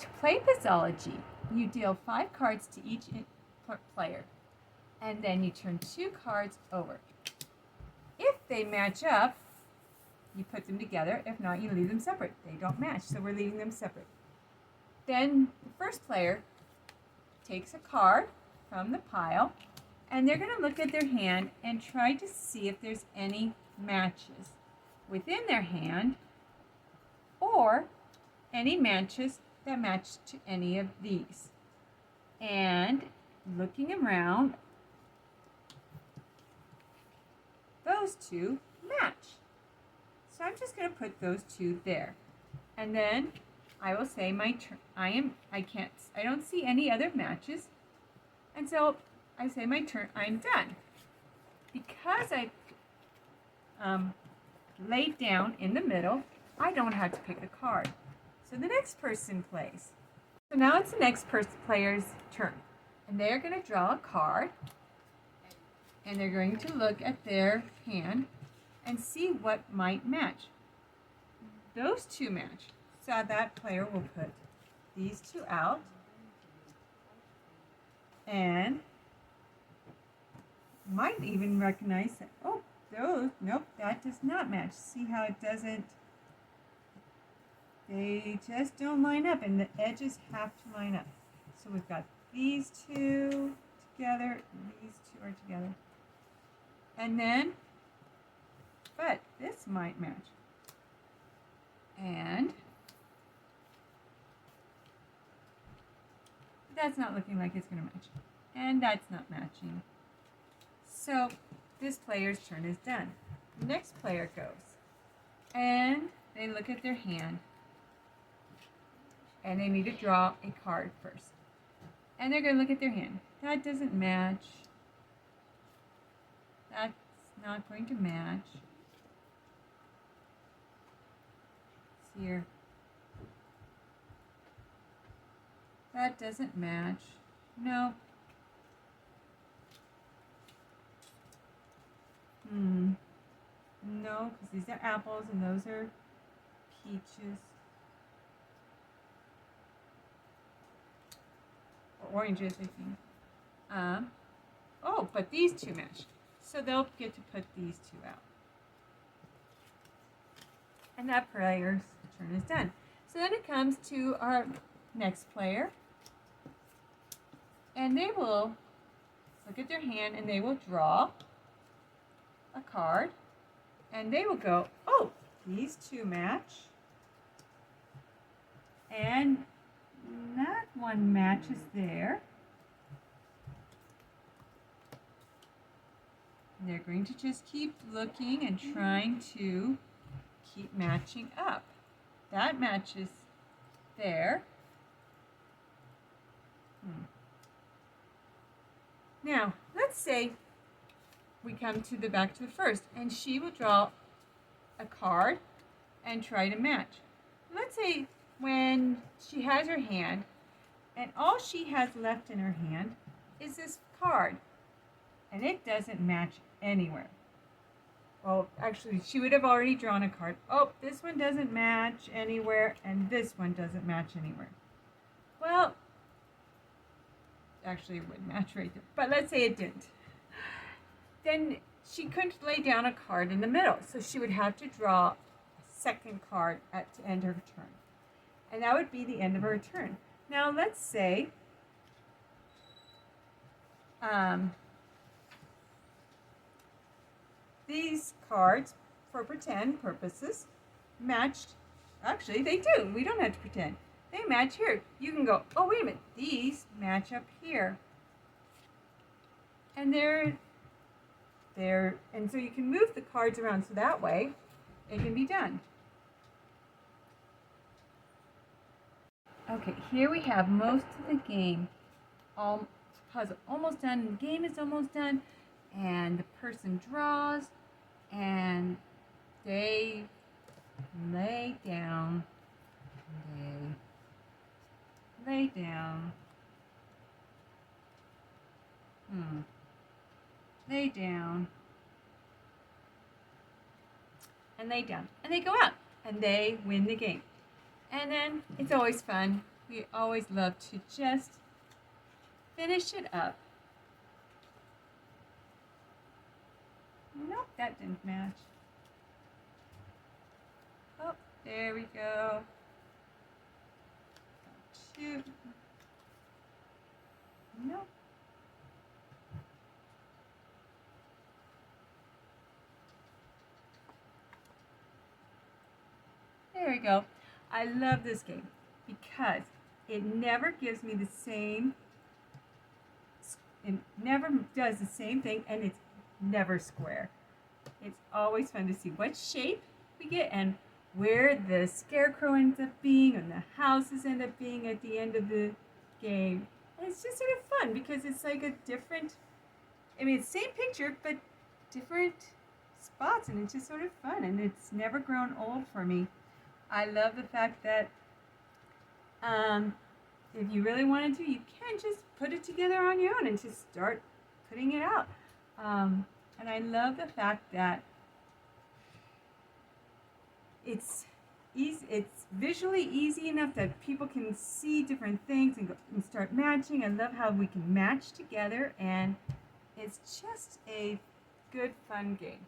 To play Puzzology, you deal 5 cards to each player, and then you turn 2 cards over. If they match up, you put them together. If not, you leave them separate. They don't match, so we're leaving them separate. Then the first player takes a card from the pile, and they're going to look at their hand and try to see if there's any matches within their hand or any matches that match to any of these. And looking around, those two match. So I'm just going to put those two there. And then I will say my turn. I don't see any other matches. And so I say my turn, I'm done. Because I laid down in the middle, I don't have to pick a card. So the next person plays. So now it's the next player's turn. And they're going to draw a card. And they're going to look at their hand and see what might match. Those two match. So that player will put these two out. And might even recognize that, oh, those, nope, that does not match. See how it doesn't, they just don't line up, and the edges have to line up. So we've got these two together, and these two are together. And then, but this might match. And that's not looking like it's going to match. And that's not matching. So this player's turn is done. The next player goes. And they look at their hand. And they need to draw a card first. And they're going to look at their hand. That doesn't match. That's not going to match. It's here. That doesn't match. No. No, because these are apples and those are peaches. Or oranges, I think. Oh, but these two match. So they'll get to put these two out. And that player's turn is done. So then it comes to our next player. And they will look at their hand and they will draw a card. And they will go, oh, these two match. And that one matches there. And they're going to just keep looking and trying to keep matching up. That matches there. Now, let's say we come to the back to the first, and she will draw a card and try to match. Let's say when she has her hand, and all she has left in her hand is this card, and it doesn't match anywhere. Well, actually, she would have already drawn a card. Oh, this one doesn't match anywhere, and this one doesn't match anywhere. Well, actually, it would match right there, but let's say it didn't. Then she couldn't lay down a card in the middle, so she would have to draw a second card at the end of her turn. And that would be the end of her turn. Now, let's say these cards, for pretend purposes, matched. Actually, they do. We don't have to pretend. They match here. You can go, oh, wait a minute. These match up here. And and so you can move the cards around so that way it can be done. Okay, here we have most of the game. Puzzle almost done. The game is almost done. And the person draws, and they lay down. They lay down. Lay down. And lay down. And they go out. And they win the game. And then it's always fun we always love to just finish it up. Nope, that didn't match. Oh, there we go. 2. Nope. There we go. I love this game because it never gives me the same, it never does the same thing, and it's never square. It's always fun to see what shape we get and where the scarecrow ends up being and the houses end up being at the end of the game. And it's just sort of fun because it's like a different, I mean, it's the same picture, but different spots, and it's just sort of fun, and it's never grown old for me. I love the fact that if you really wanted to, you can just put it together on your own and just start putting it out. And I love the fact that it's easy, it's visually easy enough that people can see different things and start matching. I love how we can match together, and it's just a good, fun game.